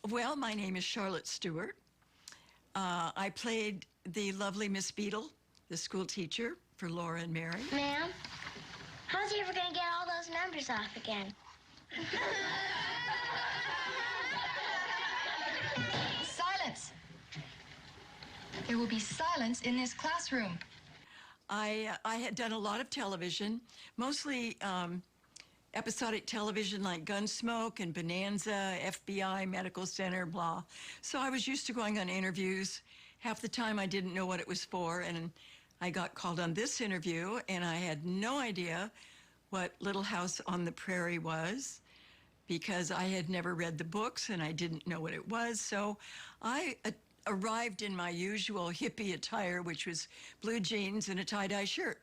Well, my name is Charlotte Stewart. I played the lovely Miss Beadle, the school teacher for Laura and Mary. Ma'am, how's he ever going to get all those numbers off again? Silence. There will be silence in this classroom. I had done a lot of television, mostly episodic television like Gunsmoke and Bonanza, FBI, Medical Center, blah. So I was used to going on interviews. Half the time I didn't know what it was for, and I got called on this interview, and I had no idea what Little House on the Prairie was because I had never read the books and I didn't know what it was. So I arrived in my usual hippie attire, which was blue jeans and a tie-dye shirt.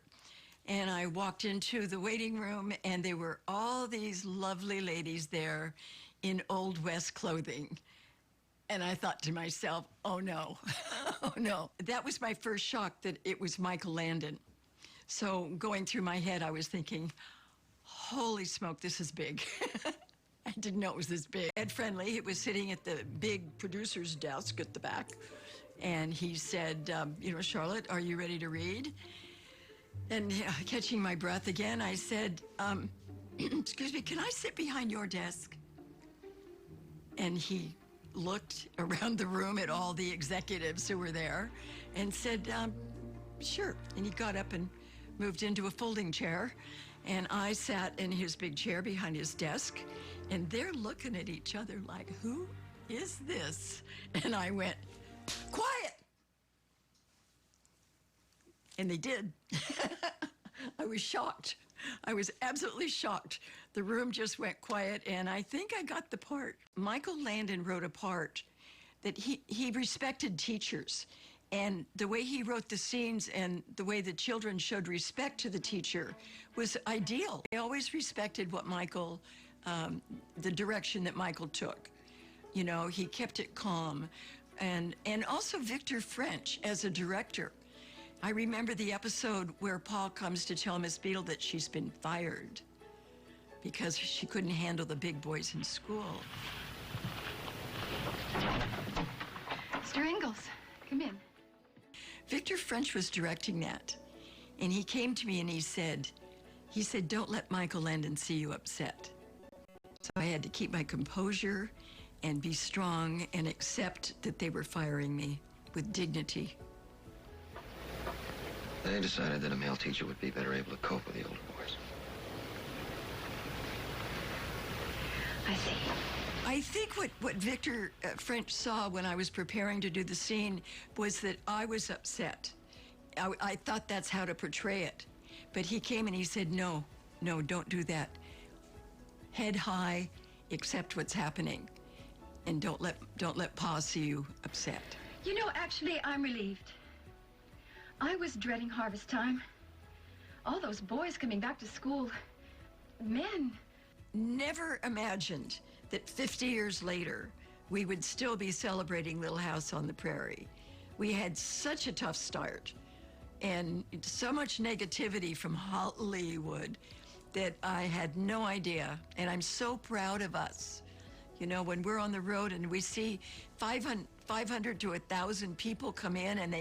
And I walked into the waiting room, and there were all these lovely ladies there in Old West clothing. And I thought to myself, oh no, oh no. That was my first shock that it was Michael Landon. So going through my head, I was thinking, holy smoke, this is big. I didn't know it was this big. Ed Friendly, he was sitting at the big producer's desk at the back, and he said, Charlotte, are you ready to read? And catching my breath again, I said, excuse me, can I sit behind your desk? And he looked around the room at all the executives who were there and said, sure. And he got up and moved into a folding chair. And I sat in his big chair behind his desk. And they're looking at each other like, who is this? And I went, quiet. And they did. I was shocked. I was absolutely shocked. The room just went quiet, and I think I got the part. Michael Landon wrote a part that he respected teachers. And the way he wrote the scenes and the way the children showed respect to the teacher was ideal. I always respected what Michael, the direction that Michael took. You know, he kept it calm. And also Victor French as a director. I remember the episode where Paul comes to tell Miss Beadle that she's been fired because she couldn't handle the big boys in school. Mr. Ingalls, come in. Victor French was directing that, and he came to me and he said, don't let Michael Landon see you upset. So I had to keep my composure and be strong and accept that they were firing me with dignity. They decided that a male teacher would be better able to cope with the older boys. I see. I think what Victor French saw when I was preparing to do the scene was that I was upset. I thought that's how to portray it. But he came and he said, no, don't do that. Head high, accept what's happening, and don't let Pa see you upset. You know, actually, I'm relieved. I was dreading harvest time. All those boys coming back to school, men. Never imagined that 50 years later, we would still be celebrating Little House on the Prairie. We had such a tough start and so much negativity from Hollywood that I had no idea. And I'm so proud of us. You know, when we're on the road and we see 500 to 1,000 people come in and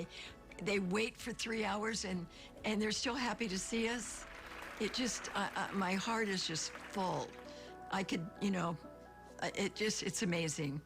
they wait for 3 hours and they're still happy to see us. It just, my heart is just full. I could, it's amazing.